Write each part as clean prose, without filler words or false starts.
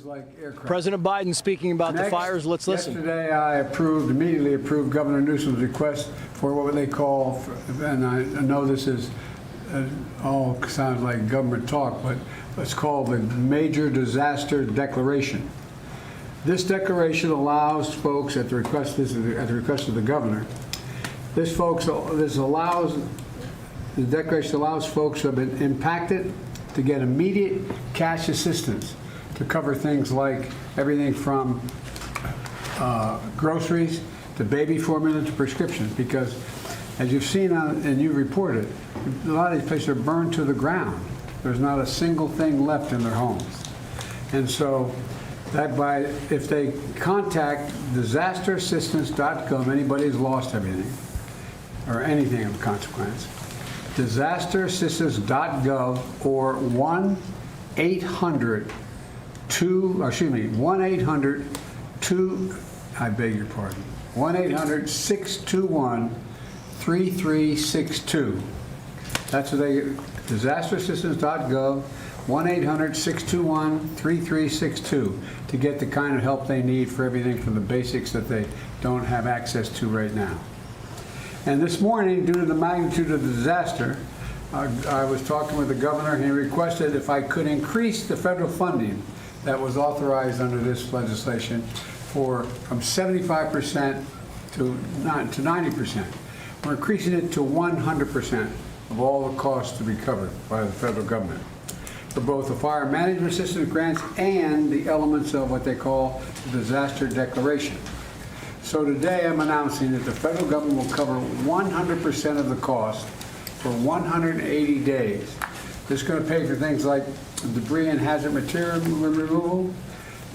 like aircraft. President Biden speaking about the fires. Let's listen. Yesterday, I immediately approved Governor Newsom's request for what they call, and I know this is all sounds like government talk, but it's called the Major Disaster Declaration. This declaration allows folks, at the request of the governor, the declaration allows folks who have been impacted to get immediate cash assistance to cover things like everything from groceries to baby formula to prescriptions, because as you've seen and you reported, a lot of these places are burned to the ground. There's not a single thing left in their homes. And so if they contact disasterassistance.gov, anybody who's lost everything or anything of consequence, disasterassistance.gov or 1-800-621-3362. That's what they, disasterassistance.gov, 1-800-621-3362 to get the kind of help they need for everything from the basics that they don't have access to right now. And this morning, due to the magnitude of the disaster, I was talking with the governor, and he requested if I could increase the federal funding that was authorized under this legislation from 75% to 90%. We're increasing it to 100% of all the costs to be covered by the federal government for both the fire management assistance grants and the elements of what they call the disaster declaration. So today I'm announcing that the federal government will cover 100% of the cost for 180 days. This is going to pay for things like debris and hazard material removal,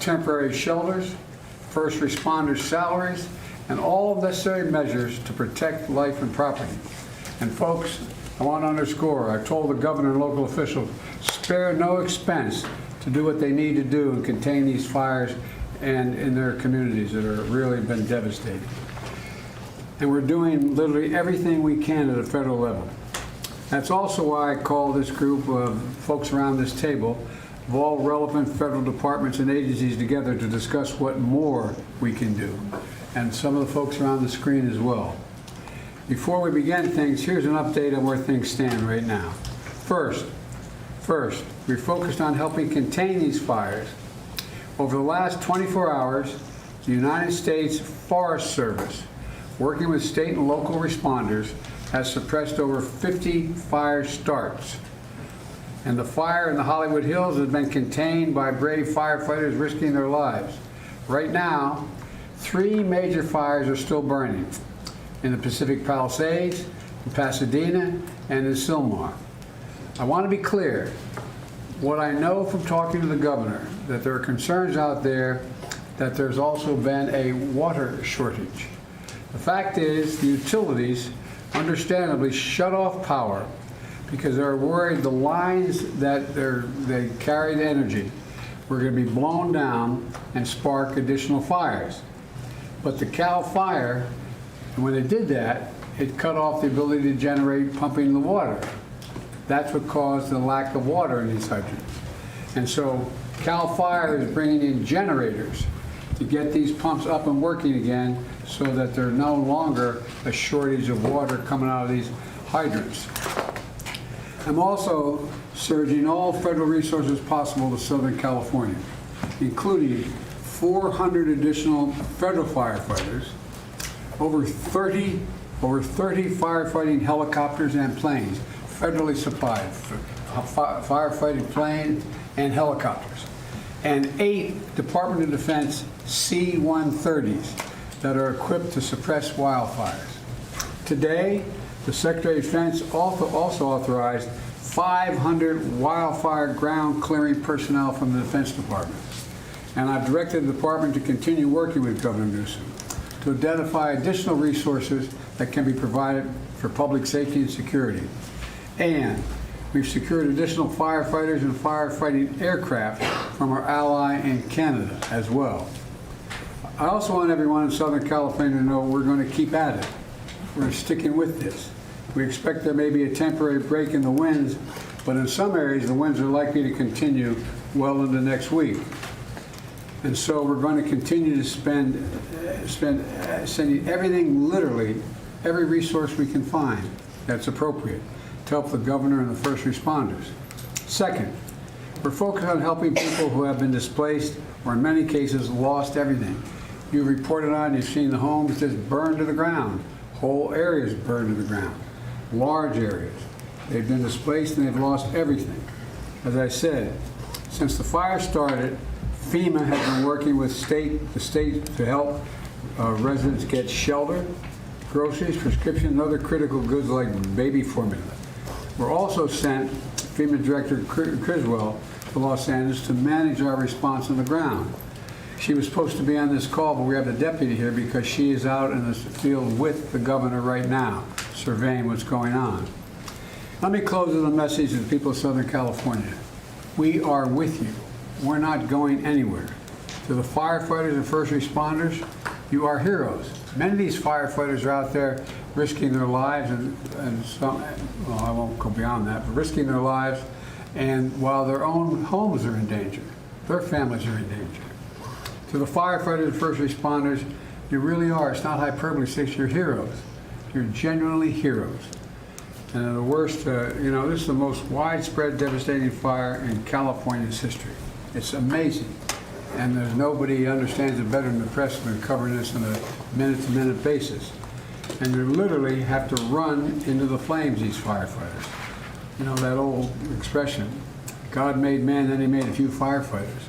temporary shelters, first responders' salaries, and all necessary measures to protect life and property. And folks, I want to underscore, I told the governor and local officials, spare no expense to do what they need to do and contain these fires and in their communities that are really been devastating. And we're doing literally everything we can at a federal level. That's also why I call this group of folks around this table of all relevant federal departments and agencies together to discuss what more we can do. And some of the folks around the screen as well. Before we begin things, here's an update on where things stand right now. First, we're focused on helping contain these fires. Over the last 24 hours, the United States Forest Service, working with state and local responders, has suppressed over 50 fire starts. And the fire in the Hollywood Hills has been contained by brave firefighters risking their lives. Right now, 3 major fires are still burning in the Pacific Palisades, in Pasadena, and in Sylmar. I want to be clear. What I know from talking to the governor, that there are concerns out there that there's also been a water shortage. The fact is, the utilities understandably shut off power because they're worried the lines that they carry the energy were going to be blown down and spark additional fires. But the Cal Fire, when they did that, it cut off the ability to generate pumping the water. That's what caused the lack of water in these hydrants. And so Cal Fire is bringing in generators to get these pumps up and working again so that there's no longer a shortage of water coming out of these hydrants. I'm also surging all federal resources possible to Southern California, including 400 additional federal firefighters, over 30 firefighting helicopters and planes, federally supplied, firefighting planes and helicopters, and 8 Department of Defense C-130s that are equipped to suppress wildfires. Today, the Secretary of Defense also authorized 500 wildfire ground clearing personnel from the Defense Department. And I've directed the department to continue working with Governor Newsom to identify additional resources that can be provided for public safety and security. And we've secured additional firefighters and firefighting aircraft from our ally in Canada as well. I also want everyone in Southern California to know we're going to keep at it. We're sticking with this. We expect there may be a temporary break in the winds, but in some areas the winds are likely to continue well into next week. And so we're going to continue to sending everything, literally, every resource we can find that's appropriate to help the governor and the first responders. Second, we're focused on helping people who have been displaced or in many cases lost everything. You reported on, you've seen the homes just burned to the ground, whole areas burned to the ground, large areas. They've been displaced and they've lost everything. As I said, since the fire started, FEMA has been working with the state to help residents get shelter, groceries, prescriptions, and other critical goods like baby formula. We're also sent FEMA Director Criswell to Los Angeles to manage our response on the ground. She was supposed to be on this call, but we have the deputy here because she is out in the field with the governor right now, surveying what's going on. Let me close with a message to the people of Southern California. We are with you. We're not going anywhere. To the firefighters and first responders, you are heroes. Many of these firefighters are out there risking their lives and some, well, I won't go beyond that, but risking their lives, and while their own homes are in danger, their families are in danger. To the firefighters and first responders, you really are, it's not hyperbole, you're heroes. You're genuinely heroes. And the worst, this is the most widespread, devastating fire in California's history. It's amazing. And there's nobody who understands it better than the press when covering this on a minute-to-minute basis. And you literally have to run into the flames, these firefighters. You know, that old expression, God made man, then he made a few firefighters.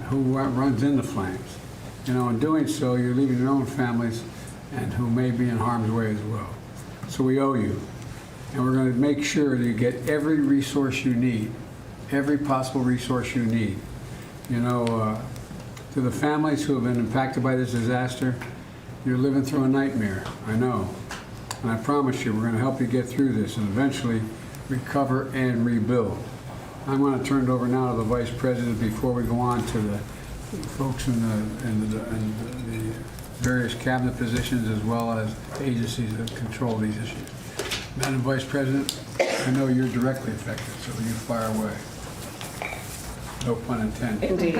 Who runs into flames? You know, in doing so, you're leaving your own families and who may be in harm's way as well. So we owe you. And we're going to make sure that you get every resource you need, every possible resource you need. You know, to the families who have been impacted by this disaster, you're living through a nightmare, I know. And I promise you, we're going to help you get through this and eventually recover and rebuild. I'm going to turn it over now to the Vice President before we go on to the folks in the various cabinet positions as well as agencies that control these issues. Madam Vice President, I know you're directly affected, so you fire away. No pun intended. Indeed.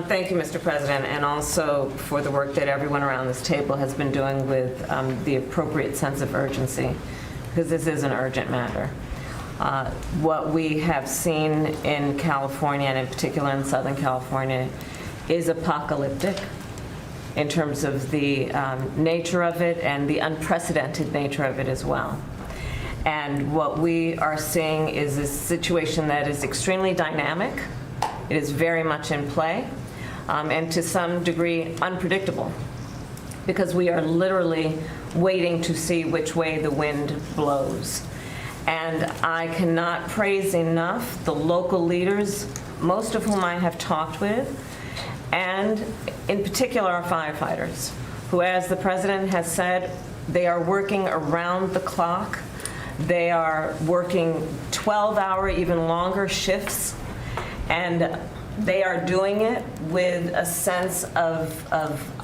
Thank you, Mr. President, and also for the work that everyone around this table has been doing with the appropriate sense of urgency, because this is an urgent matter. What we have seen in California, and in particular in Southern California, is apocalyptic in terms of the nature of it and the unprecedented nature of it as well. And what we are seeing is a situation that is extremely dynamic. It is very much in play, and to some degree unpredictable, because we are literally waiting to see which way the wind blows. And I cannot praise enough the local leaders, most of whom I have talked with, and in particular our firefighters, who, as the President has said, they are working around the clock. They are working 12-hour, even longer shifts, and they are doing it with a sense of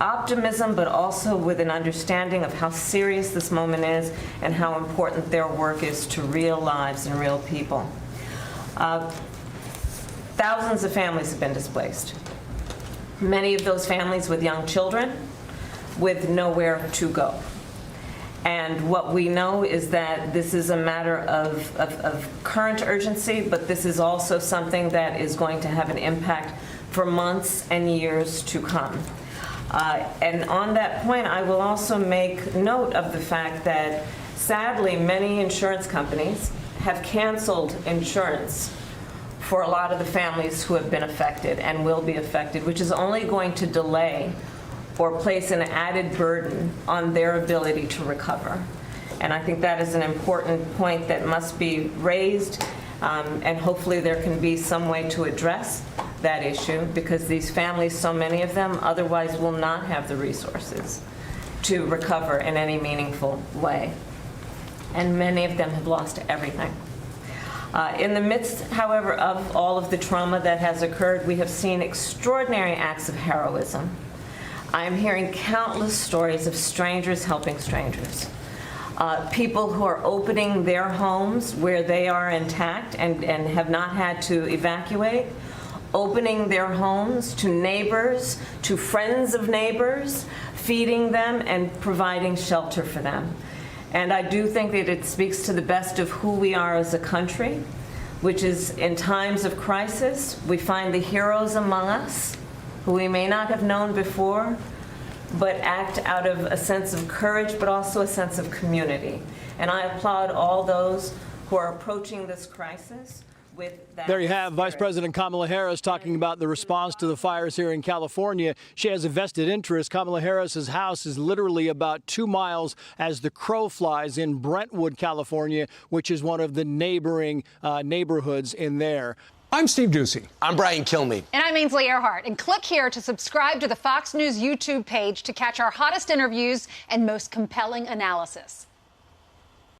optimism, but also with an understanding of how serious this moment is and how important their work is to real lives and real people. Thousands of families have been displaced. Many of those families with young children with nowhere to go. And what we know is that this is a matter of current urgency, but this is also something that is going to have an impact for months and years to come. And on that point, I will also make note of the fact that, sadly, many insurance companies have canceled insurance for a lot of the families who have been affected and will be affected, which is only going to delay or place an added burden on their ability to recover. And I think that is an important point that must be raised, and hopefully there can be some way to address that issue, because these families, so many of them, otherwise will not have the resources to recover in any meaningful way. And many of them have lost everything. In the midst, however, of all of the trauma that has occurred, we have seen extraordinary acts of heroism. I am hearing countless stories of strangers helping strangers. People who are opening their homes where they are intact and have not had to evacuate, opening their homes to neighbors, to friends of neighbors, feeding them and providing shelter for them. And I do think that it speaks to the best of who we are as a country, which is in times of crisis, we find the heroes among us who we may not have known before, but act out of a sense of courage, but also a sense of community. And I applaud all those who are approaching this crisis with that. There you have Vice spirit. President Kamala Harris talking about the response to the fires here in California. She has a vested interest. Kamala Harris's house is literally about 2 miles as the crow flies in Brentwood, California, which is one of the neighboring neighborhoods in there. I'm Steve Ducey. I'm Brian Kilmeade. And I'm Ainsley Earhart. And click here to subscribe to the Fox News YouTube page to catch our hottest interviews and most compelling analysis.